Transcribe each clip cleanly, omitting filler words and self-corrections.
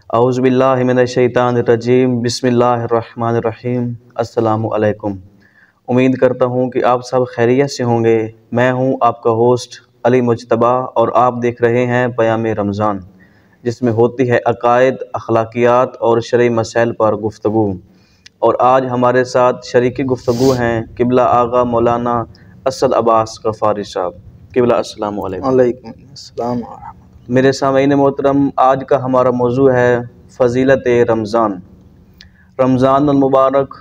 اعوذ باللہ من الشیطان الرجیم، بسم اللہ الرحمن الرحیم۔ السلام علیکم۔ امید کرتا ہوں کہ آپ سب خیریت سے ہوں گے۔ میں ہوں آپ کا ہوسٹ علی مجتبیٰ اور آپ دیکھ رہے ہیں پیام رمضان، جس میں ہوتی ہے عقائد، اخلاقیات اور شرعی مسائل پر گفتگو۔ اور آج ہمارے ساتھ شریک گفتگو ہیں قبلہ آغا مولانا اسد عباس غفاری صاحب۔ قبلہ السلام علیکم۔ وعلیکم السلام ورحمۃ اللہ۔ میرے سامعین محترم، آج کا ہمارا موضوع ہے فضیلت رمضان۔ رمضان المبارک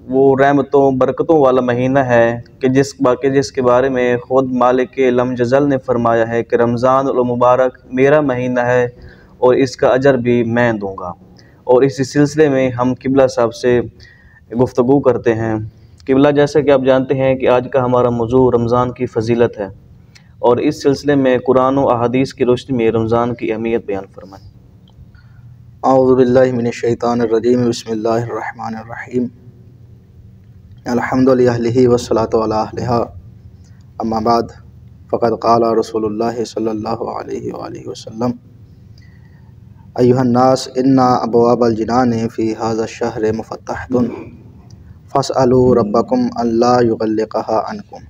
وہ رحمتوں برکتوں والا مہینہ ہے کہ جس کے بارے میں خود مالک لم یزل نے فرمایا ہے کہ رمضان المبارک میرا مہینہ ہے اور اس کا اجر بھی میں دوں گا۔ اور اسی سلسلے میں ہم قبلہ صاحب سے گفتگو کرتے ہیں۔ قبلہ، جیسا کہ آپ جانتے ہیں کہ آج کا ہمارا موضوع رمضان کی فضیلت ہے، اور اس سلسلے میں قرآن و احادیث کی روشنی میں رمضان کی اہمیت بیان فرمائیں۔ اعوذ باللہ من الشیطان الرجیم، بسم اللہ الرحمن الرحیم۔ الحمد للہ والصلاۃ علی اہلہا، اما بعد فقد قال رسول اللہ صلی اللہ علیہ وآلہ وسلم: ایھا الناس ان ابواب الجنان فی ھذا الشہر مفتحۃ فاسألوا ربکم الا یغلقھا عنکم۔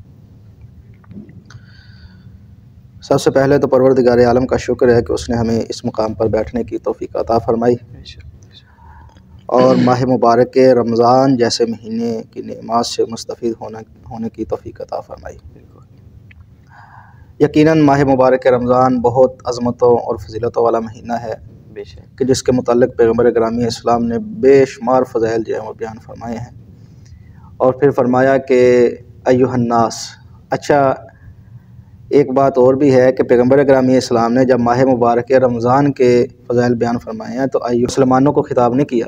سب سے پہلے تو پروردگار عالم کا شکر ہے کہ اس نے ہمیں اس مقام پر بیٹھنے کی توفیق عطا فرمائی اور ماہ مبارک رمضان جیسے مہینے کی نعمات سے مستفید ہونے کی توفیق عطا فرمائی۔ یقیناً ماہ مبارک رمضان بہت عظمتوں اور فضیلتوں والا مہینہ ہے کہ جس کے متعلق پیغمبر گرامی اسلام نے بے شمار فضائل جو ہیں وہ بیان فرمائے ہیں، اور پھر فرمایا کہ ایھا الناس۔ اچھا، ایک بات اور بھی ہے کہ پیغمبر گرامی اسلام نے جب ماہ مبارک رمضان کے فضائل بیان فرمائے ہیں تو مسلمانوں کو خطاب نہیں کیا،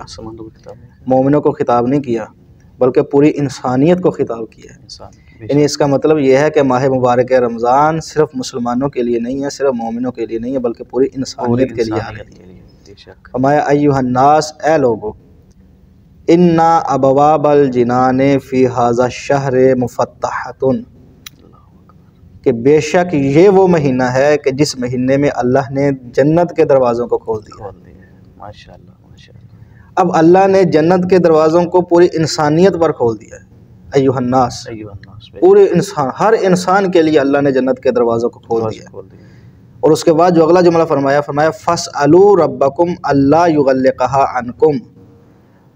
مومنوں کو خطاب نہیں کیا، بلکہ پوری انسانیت کو خطاب کیا ہے۔ یعنی اس کا مطلب یہ ہے کہ ماہ مبارک رمضان صرف مسلمانوں کے لیے نہیں ہے، صرف مومنوں کے لیے نہیں ہے، بلکہ پوری انسانیت کے لیے آ رہی ہے۔ فرمایا ایھا الناس، اے لوگو، ان ابواب الجنان فی ھذا الشہر مفتحۃ، کہ بے شک یہ وہ مہینہ ہے کہ جس مہینے میں اللہ نے جنت کے دروازوں کو کھول دیا۔ ماشاءاللہ ماشاءاللہ۔ اب اللہ نے جنت کے دروازوں کو پوری انسانیت پر کھول دیا ہے۔ ایھا الناس، پورے انسان، ہر انسان کے لیے اللہ نے جنت کے دروازوں کو کھول دیا۔ اور اس کے بعد جو اگلا جملہ فرمایا فَاسْأَلُوا رَبَّكُمْ أَلَّا يُغَلِّقَهَا عَنْكُمْ،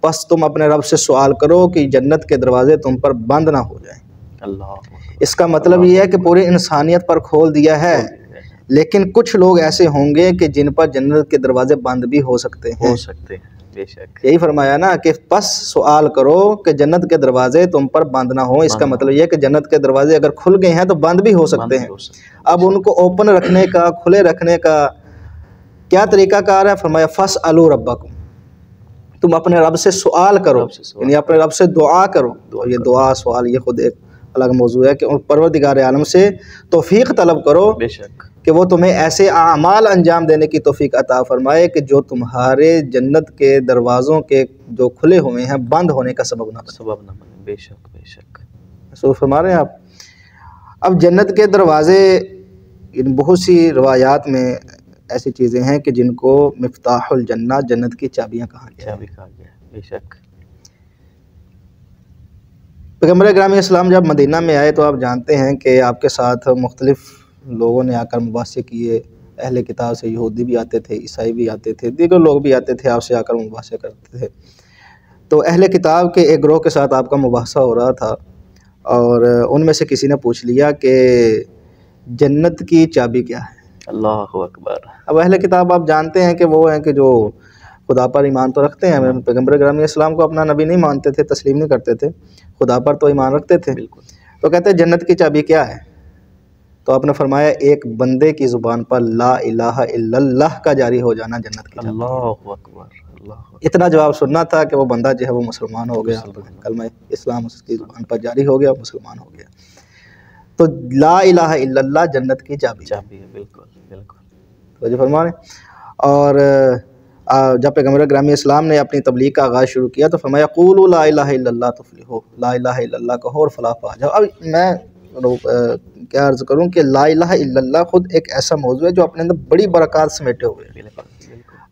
پس تم اپنے رب سے سوال کرو کہ جنت کے دروازے تم پر بند نہ ہو جائیں۔ اس کا مطلب یہ ہے کہ پوری انسانیت پر کھول دیا ہے، لیکن کچھ لوگ ایسے ہوں گے کہ جن پر جنت کے دروازے بند بھی ہو سکتے ہیں۔ بے شک۔ یہی فرمایا نا کہ پس سوال کرو کہ جنت کے دروازے تم پر بند نہ ہوں۔ اس کا مطلب یہ ہے کہ جنت کے دروازے اگر کھل گئے ہیں تو بند بھی ہو سکتے ہیں۔ اب ان کو اوپن رکھنے کا، کھلے رکھنے کا کیا طریقہ کار ہے؟ فرمایا فَاسْأَلُوا رَبَّكُمْ، تم اپنے رب سے سوال کرو، یعنی اپنے رب سے دعا کرو۔ اور یہ دعا سوال یہ خود ایک الگ موضوع ہے کہ پروردگار عالم سے توفیق طلب کرو کہ وہ تمہیں ایسے اعمال انجام دینے کی توفیق عطا فرمائے کہ جو تمہارے جنت کے دروازوں کے جو کھلے ہوئے ہیں بند ہونے کا سبب نہ بنے۔ بے شک بے شک۔ سو فرما رہے ہیں آپ۔ اب جنت کے دروازے، بہت سی روایات میں ایسی چیزیں ہیں کہ جن کو مفتاح الجنہ، جنت کی چابیاں کہا گیا ہے۔ بے شک۔ پیغمبر گرامی اسلام جب مدینہ میں آئے تو آپ جانتے ہیں کہ آپ کے ساتھ مختلف لوگوں نے آ کر مباحثے کیے۔ اہل کتاب سے یہودی بھی آتے تھے، عیسائی بھی آتے تھے، دیگر لوگ بھی آتے تھے، آپ سے آ کر مباحثے کرتے تھے۔ تو اہل کتاب کے ایک گروہ کے ساتھ آپ کا مباحثہ ہو رہا تھا، اور ان میں سے کسی نے پوچھ لیا کہ جنت کی چابی کیا ہے؟ اللہ اکبر۔ اب اہل کتاب آپ جانتے ہیں کہ وہ ہیں کہ جو خدا پر ایمان تو رکھتے ہیں، پیغمبر گرامی اسلام کو اپنا نبی نہیں مانتے تھے، تسلیم نہیں کرتے تھے، خدا پر تو ایمان رکھتے تھے۔ تو کہتے ہیں جنت کی چابی کیا ہے؟ تو آپ نے فرمایا ایک بندے کی زبان پر لا الہ الا اللہ کا جاری ہو جانا جنت کی چابی۔ اللہ اکبر۔ اتنا جواب سننا تھا کہ وہ بندہ جو ہے وہ مسلمان ہو گیا، کلمہ اسلام اس کی زبان پر جاری ہو گیا، مسلمان ہو گیا۔ تو لا الہ الا اللہ جنت کی چابی ہے۔ بالکل بالکل۔ تو جو فرما رہے ہیں۔ اور جب پیغمبر گرامی اسلام نے اپنی تبلیغ کا آغاز شروع کیا تو فرمایا قولوا لا الہ الا اللہ تفلحوا، لا الہ الا اللہ کہو اور فلاح پا جاؤ۔ اب میں کیا عرض کروں کہ لا الہ الا اللہ خود ایک ایسا موضوع ہے جو اپنے اندر بڑی برکات سمیٹے ہوئے ہیں۔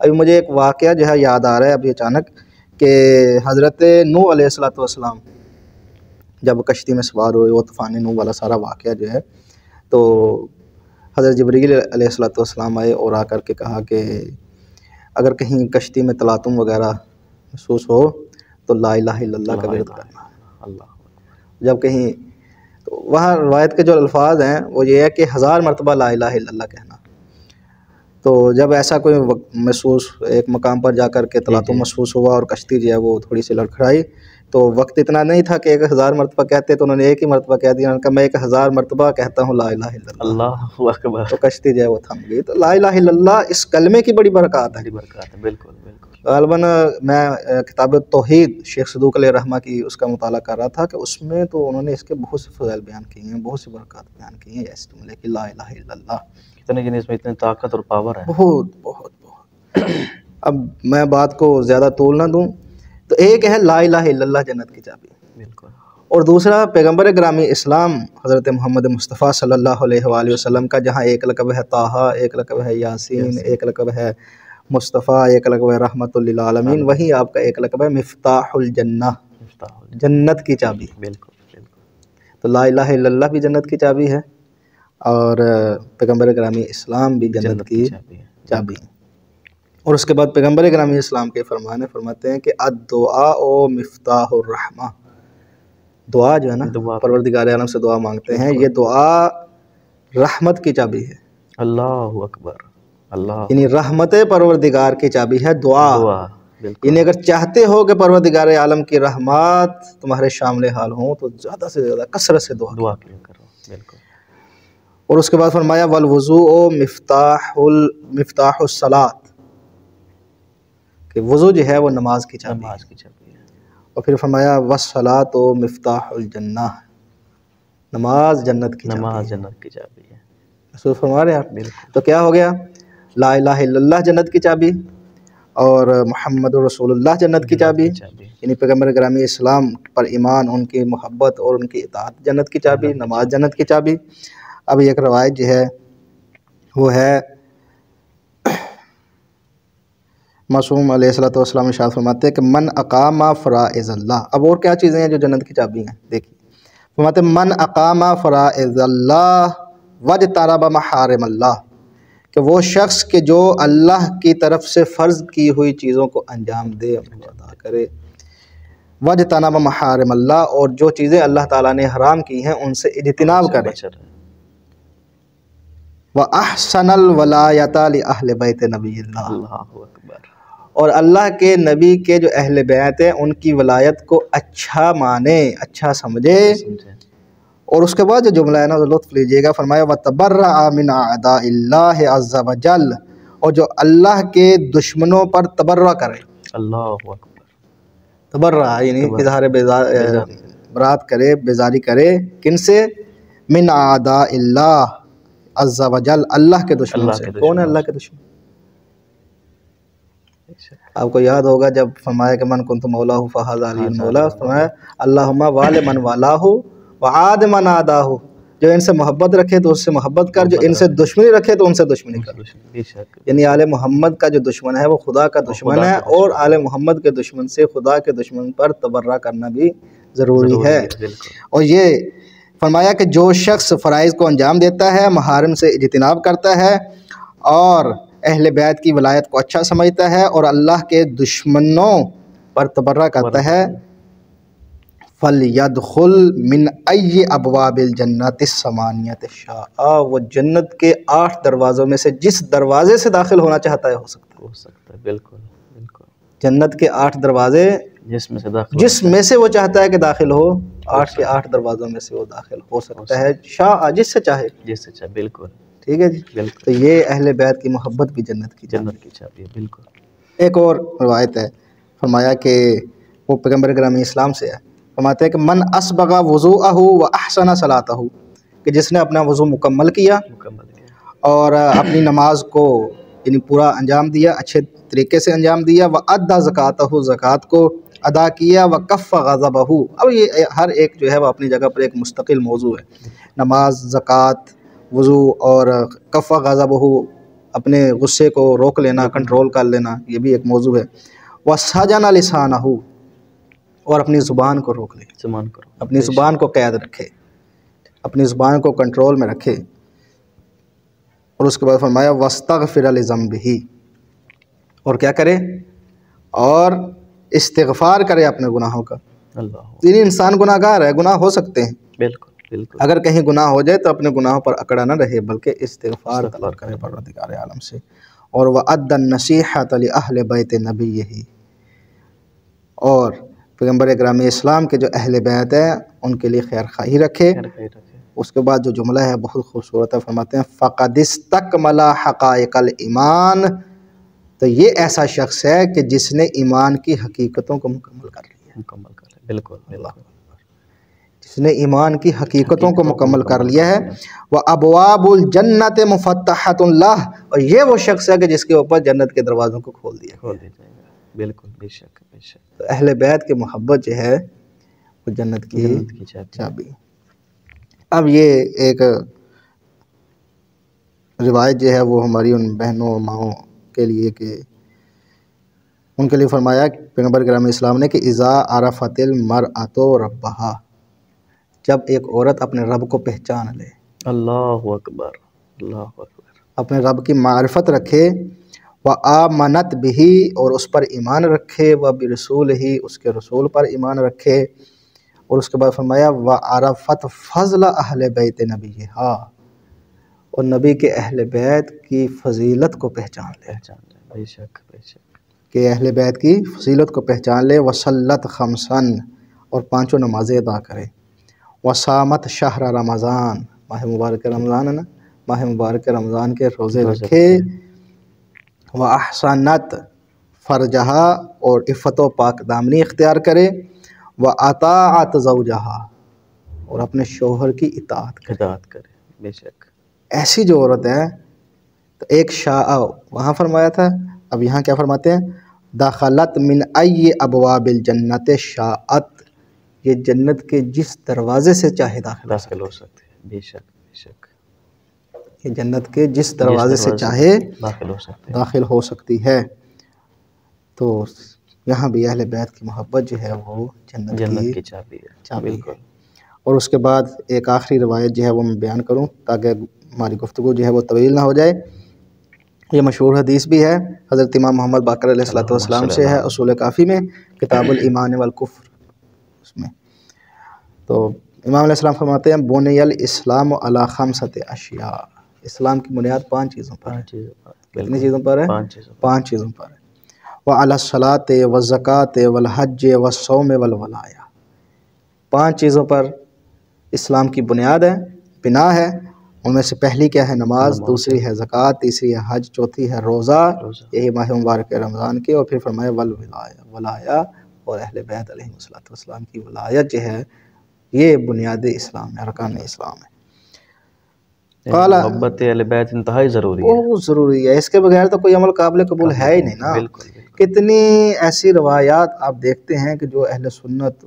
ابھی مجھے ایک واقعہ جو ہے یاد آ رہا ہے ابھی اچانک، کہ حضرت نوح علیہ السلام جب کشتی میں سوار ہوئے، وہ طوفان نوح والا سارا واقعہ جو ہے، تو حضرت جبریل علیہ السلام آئے اور آ کر کے کہا کہ اگر کہیں کشتی میں تلاطم وغیرہ محسوس ہو تو لا الہ الا اللہ کا ورد کرنا۔ اللہ جب کہیں، تو وہاں روایت کے جو الفاظ ہیں وہ یہ ہے کہ 1000 مرتبہ لا الہ الا اللہ کہنا۔ تو جب ایسا کوئی محسوس ایک مقام پر جا کر کے تلاطم محسوس ہوا اور کشتی جو ہے وہ تھوڑی سی لڑکھڑائی، تو وقت اتنا نہیں تھا کہ 1000 مرتبہ کہتے، تو انہوں نے ایک ہی مرتبہ کہہ دیا، انہوں نے کہا میں 1000 مرتبہ کہتا ہوں لا الہ الا اللہ۔ اللہ اکبر۔ تو کشتی جو ہے وہ تھم گئی۔ تو لا الہ الا اللہ اس کلمے کی بڑی برکات ہے۔ بالکل بالکل۔ غالباً میں کتاب توحید شیخ صدوق علیہ رحمہ کی اس کا مطالعہ کر رہا تھا کہ اس میں تو انہوں نے اس کے بہت سے فضائل بیان کیے ہیں، بہت سی برکات بیان کی ہیں اس جملے کی لا الہ الا اللہ۔ کتنے یعنی اس میں اتنی طاقت اور پاور ہے، بہت بہت بہت۔ اب میں بات کو زیادہ طول نہ دوں، تو ایک ہے لا الہ الا اللہ جنت کی چابی، بالکل، اور دوسرا پیغمبر گرامی اسلام حضرت محمد مصطفیٰ صلی اللہ علیہ وآلہ وسلم کا، جہاں ایک لقب ہے طٰہٰ، ایک لقب ہے یاسین، ایک لقب ہے مصطفیٰ، ایک لقب ہے رحمت للعالمین، وہیں آپ کا ایک لقب ہے مفتاح الجنہ، جنت کی چابی۔ بالکل بالکل۔ تو لا الہ الا اللہ بھی جنت کی چابی ہے، اور پیغمبر گرامی اسلام بھی جنت کی چابی ہے۔ اور اس کے بعد پیغمبر گرامی اسلام کے فرماتے ہیں کہ الدعاء مفتاح الرحمہ، دعا جو ہے نا، پروردگار عالم سے دعا مانگتے ہیں، یہ دعا رحمت کی چابی ہے۔ اللہ اکبر، اللہ، یعنی رحمت پروردگار کی چابی ہے دعا۔ یعنی اگر چاہتے ہو کہ پروردگار عالم کی رحمات تمہارے شامل حال ہوں تو زیادہ سے زیادہ کثرت سے دعا کیا کرو۔ بالکل۔ اور اس کے بعد فرمایا والوضوء مفتاح الصلاۃ، کہ وضو جو ہے وہ نماز کی چابی ہے۔ اور پھر فرمایا والصلاۃ مفتاح الجنہ، نماز جنت کی چابی ہے۔ رسول فرما رہے ہیں آپ۔ تو کیا ہو گیا؟ لا الہ الا اللہ جنت کی چابی، اور محمد رسول اللہ جنت کی چابی، یعنی پیغمبر گرامی اسلام پر ایمان، ان کی محبت اور ان کی اطاعت جنت کی چابی، نماز جنت کی چابی۔ اب ایک روایت جو ہے وہ ہے معصوم علیہ السلام ارشاد فرماتے ہیں کہ من اقام فرائض اللہ۔ اب اور کیا چیزیں ہیں جو جنت کی چابی ہیں؟ دیکھیے، فرماتے ہیں من اقام فرائض اللہ واجتنب محارم اللہ، کہ وہ شخص کہ جو اللہ کی طرف سے فرض کی ہوئی چیزوں کو انجام دے، ادا کرے، واجتنب محارم اللہ، اور جو چیزیں اللہ تعالیٰ نے حرام کی ہیں ان سے اجتناب کرے، وَأَحْسَنَ الْوَلَایَةَ لِأَهْلِ بَیْتِ نبی اللہ، اللہ اکبر، اور اللہ کے نبی کے جو اہل بیت ہیں ان کی ولایت کو اچھا مانے، اچھا سمجھے۔ اور اس کے بعد جو جملہ ہے نا لطف لیجئے گا، فرمایا وَتَبَرَّأَ مِنْ أَعْدَاءِ اللَّهِ عَزَّ وَجَلَّ، اور جو اللہ کے دشمنوں پر تبرہ کرے۔ اللہ اکبر، تبرہ یعنی اظہار برات کرے، بیزاری کرے، کن سے؟ من اعداء اللہ عز وجل، اللہ کے دشمنوں سے۔ کون ہے اللہ کے دشمن؟ آپ کو یاد ہوگا جب فرمایا کہ من کنت مولا فہذا علی مولا، فرمایا اللہم وال من والاہ وعاد من عاداہ، جو ان سے محبت رکھے تو اس سے محبت کر، جو ان سے دشمنی رکھے تو ان سے دشمنی کر۔ یعنی آل محمد کا جو دشمن ہے وہ خدا کا دشمن ہے، اور آل محمد کے دشمن سے خدا کے دشمن پر تبرہ کرنا بھی ضروری ہے۔ اور یہ فرمایا کہ جو شخص فرائض کو انجام دیتا ہے، محارم سے اجتناب کرتا ہے، اور اہل بیت کی ولایت کو اچھا سمجھتا ہے، اور اللہ کے دشمنوں پر تبرہ کرتا ہے، فَلْيَدْخُلْ مِنْ أَيِّ أَبْوَابِ الْجَنَّةِ الثَّمَانِيَةِ شَاءَ، وہ جنت کے 8 دروازوں میں سے جس دروازے سے داخل ہونا چاہتا ہے ہو سکتا ہے۔ بالکل بالکل، جنت کے 8 دروازے جس میں سے وہ چاہتا ہے کہ داخل ہو، 8 کے 8 دروازوں میں سے وہ داخل ہو سکتا ہے، شاء جس سے چاہے، بالکل ٹھیک ہے جی۔ تو یہ اہل بیت کی محبت بھی جنت کی چابی ہے۔ بالکل۔ ایک اور روایت ہے، فرمایا کہ وہ پیغمبر گرامی اسلام سے ہے، فرماتے ہیں کہ من اسبغ وضوءہ واحسن صلاتہ، کہ جس نے اپنا وضو مکمل کیا اور اپنی نماز کو یعنی پورا انجام دیا، اچھے طریقے سے انجام دیا، وادى زکاتہ، زکوٰۃ کو ادا کیا، وکف غضبہ۔ اب یہ ہر ایک جو ہے وہ اپنی جگہ پر ایک مستقل موضوع ہے، نماز، زکوٰۃ، وضو اور کف غضبہ، اپنے غصے کو روک لینا، کنٹرول کر لینا، یہ بھی ایک موضوع ہے۔ وَسَجَنَ لِسَانَهُ، اور اپنی زبان کو روک لے، اپنی زبان کو قید رکھے، اپنی زبان کو کنٹرول میں رکھے۔ اور اس کے بعد فرمایا وَاسْتَغْفِرَ لِذَنبِهِ، اور کیا کرے؟ اور استغفار کرے اپنے گناہوں کا۔ یعنی انسان گناہ گار ہے، گناہ ہو سکتے ہیں، بالکل۔ اگر کہیں گناہ ہو جائے تو اپنے گناہوں پر اکڑا نہ رہے بلکہ استغفار طلب کرے پروردگار عالم سے۔ اور وَأَدَّى النَّصِيحَةَ لِأَهْلِ بَيْتِ نَبِيِّهِ، اور پیغمبر اکرام اسلام کے جو اہل بیت ہیں ان کے لیے خیر خواہی رکھے۔ اس کے بعد جو جملہ ہے بہت خوبصورت ہے، فرماتے ہیں فَقَدِ اسْتَكْمَلَ حَقَائِقَ الْإِيمَانِ، تو یہ ایسا شخص ہے کہ جس نے ایمان کی حقیقتوں کو مکمل کر لیا۔ بالکل، جس نے ایمان کی حقیقتوں کو مکمل کر لیا ہے۔ وَأَبْوَابُ الْجَنَّةِ مُفَتَّحَةٌ لَهُ، اور یہ وہ شخص ہے کہ جس کے اوپر جنت کے دروازوں کو کھول دیا گیا۔ بالکل، بے شک۔ تو اہل بیت کی محبت جو ہے وہ جنت کی چابی۔ اب یہ ایک روایت جو ہے وہ ہماری ان بہنوں اور ماؤں کے لیے کہ ان کے لیے فرمایا پیغمبر اکرم اسلام نے کہ اذا عرفت المرأۃ ربہا، جب ایک عورت اپنے رب کو پہچان لے، اللہ اکبر، اللہ اکبر، اپنے رب کی معرفت رکھے، وآمنت بہ، اور اس پر ایمان رکھے، وبرسولہ، اس کے رسول پر ایمان رکھے۔ اور اس کے بعد فرمایا وعرفت فضل اہل بیت نبیہا، اور نبی کے اہل بیت کی فضیلت کو پہچان لے، بے شک، کہ اہل بیت کی فضیلت کو پہچان لے۔ وصلت خمسن، اور پانچوں نمازیں ادا کرے۔ وصامت شہر رمضان، ماہ مبارک رمضان ہے نا، ماہ مبارک رمضان کے روزے رکھے۔ وَأَحْسَنَتْ فَرْجَهَا، اور عفت و پاک دامنی اختیار کرے۔ وَأَطَاعَتْ زَوْجَهَا، اور اپنے شوہر کی اطاعت کرے۔ بے شک۔ ایسی جو عورت ہے، تو ایک شاء وہاں فرمایا تھا، اب یہاں کیا فرماتے ہیں؟ دخلت من ای ابواب الجنت شاءت، یہ جنت کے جس دروازے سے چاہے داخل ہو سکتے ہیں۔ بے شک، بے شک، یہ جنت کے جس دروازے سے چاہے داخل ہو سکتی ہے۔ تو یہاں بھی اہل بیت کی محبت جو ہے وہ جنت کی چابی ہے۔ اور اس کے بعد ایک آخری روایت جو ہے وہ میں بیان کروں تاکہ ہماری گفتگو جو ہے وہ طویل نہ ہو جائے۔ یہ مشہور حدیث بھی ہے، حضرت امام محمد باقر علیہ السلام سے ہے، اصول کافی میں، کتاب الایمان والکفر، اس میں۔ تو امام علیہ السلام فرماتے ہیں بنی الاسلام علی خمسۃ اشیاء، اسلام کی بنیاد 5 چیزوں پر ہے۔ کتنی چیزوں پر ہے؟ 5 چیزوں پر ہے۔ وعلی الصلاۃ والزکوٰۃ والحج والصوم والولایہ، 5 چیزوں پر اسلام کی بنیاد ہے، بنا ہے۔ ان میں سے پہلی کیا ہے؟ نماز، دوسری ہے زکوٰۃ، تیسری ہے حج، چوتھی ہے روزہ، یہی ماہ مبارک رمضان کی۔ اور پھر فرمایا ولایہ، اور اہل بیت علیہ السلام کی ولایت جو ہے یہ بنیاد اسلام ہے، ارکان اسلام ہے۔ محبت اہل بیت انتہائی ضروری ہے، بہت ضروری ہے، اس کے بغیر تو کوئی عمل قابل قبول ہے ہی نہیں نا۔ کتنی ایسی روایات آپ دیکھتے ہیں کہ جو اہل سنت،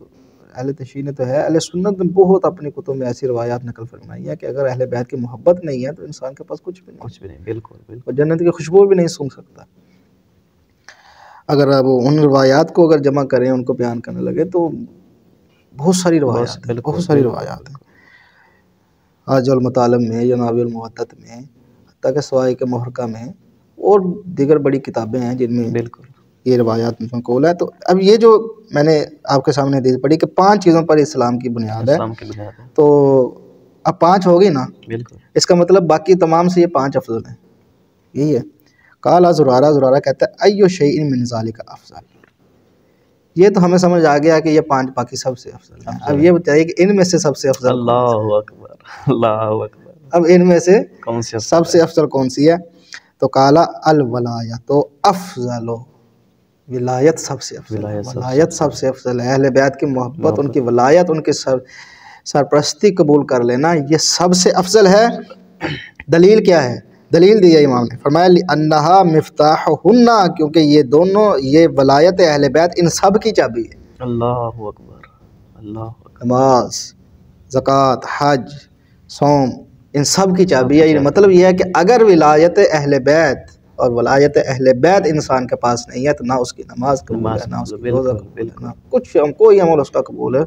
اہل تشیع نے تو ہے، اہل سنت نے بہت اپنی کتب میں ایسی روایات نقل فرمائی ہے کہ اگر اہل بیت کی محبت نہیں ہے تو انسان کے پاس کچھ بھی نہیں، بالکل، اور جنت کی خوشبو بھی نہیں سونگھ سکتا۔ اگر اب ان روایات کو اگر جمع کریں، ان کو بیان کرنے لگے تو بہت ساری روایات ہیں۔ آج المطالب میں، جناب المودت میں، حتیٰ کہ سوائے کے محرقہ میں، اور دیگر بڑی کتابیں ہیں جن میں یہ روایات منقول ہے۔ تو اب یہ جو میں نے آپ کے سامنے حدیث پڑھی کہ 5 چیزوں پر اسلام کی بنیاد ہے، تو اب 5 ہوگی نا، اس کا مطلب باقی تمام سے یہ 5 افضل ہیں، یہی ہے۔ قال زرارہ کہتا ہے ایو شیء من ذالک افضل، یہ تو ہمیں سمجھ آ گیا کہ یہ 5 باقی سب سے افضل ہیں۔ اب یہ بتائیے کہ ان میں سے سب سے افضل، اللہ اکبر، اللہ اکبر، اب ان میں سے سب سے افضل کون سی ہے؟ تو قال الولایۃ افضل، ولایت سب سے افضل ہے، ولایت سب سے افضل ہے۔ اہل بیت کی محبت، ان کی ولایت، ان کی سرپرستی قبول کر لینا، یہ سب سے افضل ہے۔ دلیل کیا ہے؟ دلیل دی ہے امام نے، فرمایا لِأَنَّهَا مِفْتَاحُهُنَّ، کیونکہ یہ دونوں، یہ ولایت اہل بیت ان سب کی چابی ہے۔ اللہ اکبر، اللہ اکبر، نماز، زکوٰۃ، حج، صوم، ان سب کی چابی ہے. مطلب یہ ہے کہ اگر ولایت اہل بیت اور ولایت اہل بیت انسان کے پاس نہیں ہے تو نہ اس کی نماز قبول ہے، نہ اس کی روزہ قبول ہے، نہ کچھ کوئی عمل اس کا قبول ہے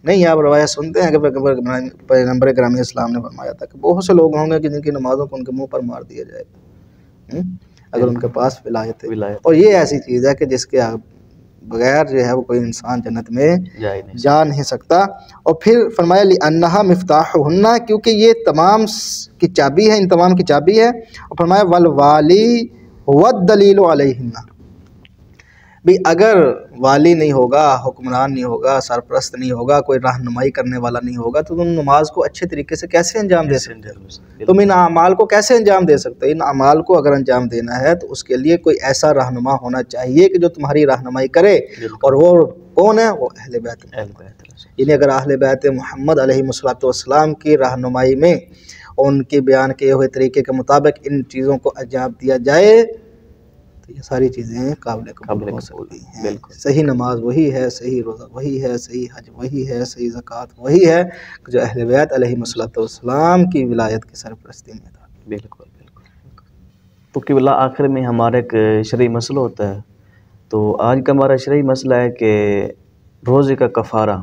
نہیں. آپ روایت سنتے ہیں کہ پیغمبر گرامی اسلام نے فرمایا تھا کہ بہت سے لوگ ہوں گے کہ جن کی نمازوں کو ان کے منہ پر مار دیا جائے گا اگر ان کے پاس ولایت ہے. اور یہ ایسی چیز ہے کہ جس کے بغیر جو ہے وہ کوئی انسان جنت میں جا نہیں سکتا. اور پھر فرمایا لِأَنَّهَا مِفْتَاحُهُنَّ، کیونکہ یہ تمام کی چابی ہے، ان تمام کی چابی ہے. اور فرمایا وَالْوَالِي وَالدَّلِيلُ عَلَيْهِنَّ، بھی اگر والی نہیں ہوگا، حکمران نہیں ہوگا، سرپرست نہیں ہوگا، کوئی رہنمائی کرنے والا نہیں ہوگا تو تم نماز کو اچھے طریقے سے کیسے انجام دے سکتے ہو؟ تم ان اعمال کو کیسے انجام دے سکتے ہو؟ ان اعمال کو اگر انجام دینا ہے تو اس کے لیے کوئی ایسا رہنما ہونا چاہیے کہ جو تمہاری رہنمائی کرے. اور وہ کون ہے؟ وہ اہل بیت. یعنی اگر اہل بیت محمد علیہ السلام کی رہنمائی میں ان کے بیان کیے ہوئے طریقے کے مطابق ان چیزوں کو انجام دیا جائے تو یہ ساری چیزیں قابل قبول ہو سکتی ہیں. صحیح نماز وہی ہے، صحیح روزہ وہی ہے، صحیح حج وہی ہے، صحیح زکوٰۃ وہی ہے جو اہل بیت علیہ السلام کی ولایت کی سرپرستی میں تھا. بالکل بالکل. تو قبلہ آخر میں ہمارا ایک شرعی مسئلہ ہوتا ہے. تو آج کا ہمارا شرعی مسئلہ ہے کہ روزے کا کفارہ.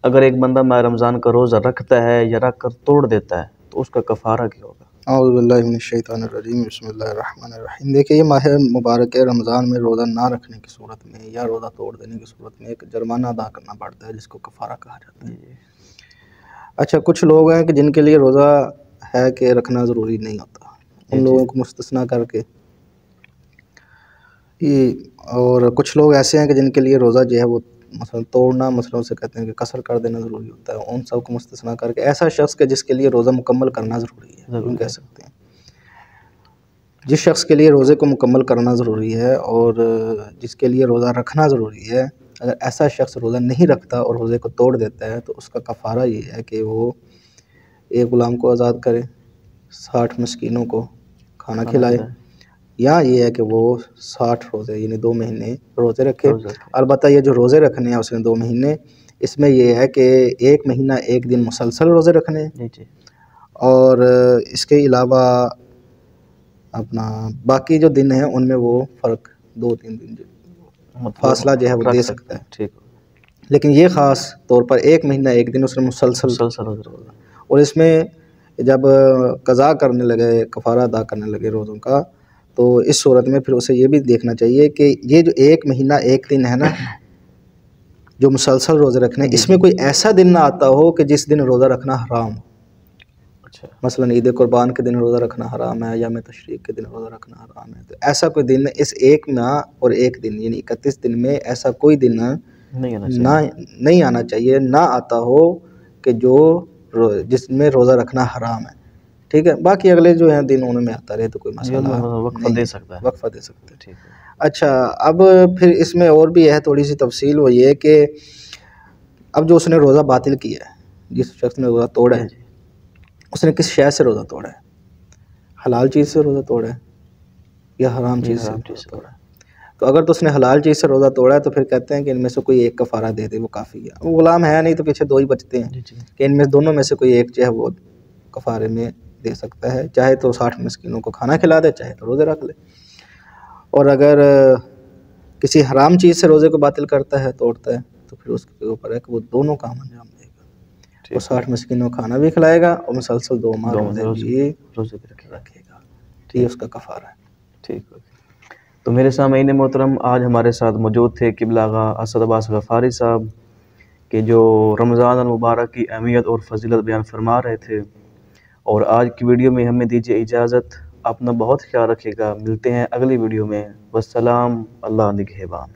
اگر ایک بندہ ماہ رمضان کا روزہ رکھتا ہے یا رکھ کر توڑ دیتا ہے تو اس کا کفارہ کیا ہوگا؟ اعوذ باللہ من الشیطان الرجیم، بسم اللہ الرحمن الرحیم. دیکھیں یہ ماہ مبارک رمضان میں روزہ نہ رکھنے کی صورت میں یا روزہ توڑ دینے کی صورت میں ایک جرمانہ ادا کرنا پڑتا ہے جس کو کفارہ کہا جاتا ہے. اچھا، کچھ لوگ ہیں کہ جن کے لیے روزہ ہے کہ رکھنا ضروری نہیں ہوتا، ان لوگوں کو مستثنیٰ کر کے. اور کچھ لوگ ایسے ہیں کہ جن کے لیے روزہ جو ہے وہ مثلا توڑنا، مثلا اسے کہتے ہیں کہ قصر کر دینا ضروری ہوتا ہے. ان سب کو مستثنیٰ کر کے ایسا شخص کہ جس کے لیے روزہ مکمل کرنا ضروری ہے، ہم کہہ سکتے ہیں جس شخص کے لیے روزے کو مکمل کرنا ضروری ہے اور جس کے لیے روزہ رکھنا ضروری ہے، اگر ایسا شخص روزہ نہیں رکھتا اور روزے کو توڑ دیتا ہے تو اس کا کفارہ یہ ہے کہ وہ ایک غلام کو آزاد کرے، 60 مسکینوں کو کھانا کھلائے، یا یہ ہے کہ وہ 60 روزے یعنی 2 مہینے روزے رکھے. البتہ یہ جو روزے رکھنے ہیں اس نے 2 مہینے، اس میں یہ ہے کہ 1 مہینہ 1 دن مسلسل روزے رکھنے اور اس کے علاوہ اپنا باقی جو دن ہیں ان میں وہ فرق 2-3 دن فاصلہ جو ہے وہ دے سکتا ہے. لیکن یہ خاص طور پر 1 مہینہ 1 دن اس نے مسلسل. اور اس میں جب قضا کرنے لگے، کفارہ ادا کرنے لگے روزوں کا، تو اس صورت میں پھر اسے یہ بھی دیکھنا چاہیے کہ یہ جو 1 مہینہ 1 دن ہے نا جو مسلسل روزے رکھنے، اس میں کوئی ایسا دن نہ آتا ہو کہ جس دن روزہ رکھنا حرام ہو. مثلا عید قربان کے دن روزہ رکھنا حرام ہے، یوم تشریق کے دن روزہ رکھنا حرام ہے. تو ایسا کوئی دن اس 1 ماہ اور 1 دن یعنی 31 دن میں ایسا کوئی دن نہیں آنا چاہیے، نہ آتا ہو کہ جس میں روزہ رکھنا حرام ہے. ٹھیک ہے، باقی اگلے جو ہیں دن ان میں آتا رہے تو کوئی مسئلہ وقفہ دے سکتا ہے، وقفہ دے سکتے ہیں. اچھا، اب پھر اس میں اور بھی ہے تھوڑی سی تفصیل، وہ یہ کہ اب جو اس نے روزہ باطل کیا ہے، جس شخص نے روزہ توڑا ہے، اس نے کس شے سے روزہ توڑا ہے؟ حلال چیز سے روزہ توڑا ہے یا حرام چیز سے توڑا ہے؟ تو اگر تو اس نے حلال چیز سے روزہ توڑا ہے تو پھر کہتے ہیں کہ ان میں سے کوئی ایک کفارہ دے دے، وہ کافی ہے. وہ غلام ہے نہیں تو پیچھے 2 ہی بچتے ہیں کہ ان میں دونوں میں سے کوئی ایک جو ہے وہ کفارے میں دے سکتا ہے، چاہے تو 60 مسکینوں کو کھانا کھلا دے، چاہے تو روزے رکھ لے. اور اگر کسی حرام چیز سے روزے کو باطل کرتا ہے، توڑتا ہے، تو پھر اس کے اوپر ہے کہ وہ دونوں کام انجام دے گا. وہ 60 مسکینوں کو کھانا بھی کھلائے گا اور مسلسل 2 ماہ روزے بھی رکھے گا. یہ اس کا کفارہ ہے. ٹھیک ہے. تو میرے سامعین محترم، آج ہمارے ساتھ موجود تھے قبلہ آغا اسد عباس غفاری صاحب کہ جو رمضان المبارک کی اہمیت اور فضیلت بیان فرما رہے تھے. اور آج کی ویڈیو میں ہمیں دیجیے اجازت. اپنا بہت خیال رکھیے گا. ملتے ہیں اگلی ویڈیو میں. والسلام. اللہ نگہبان.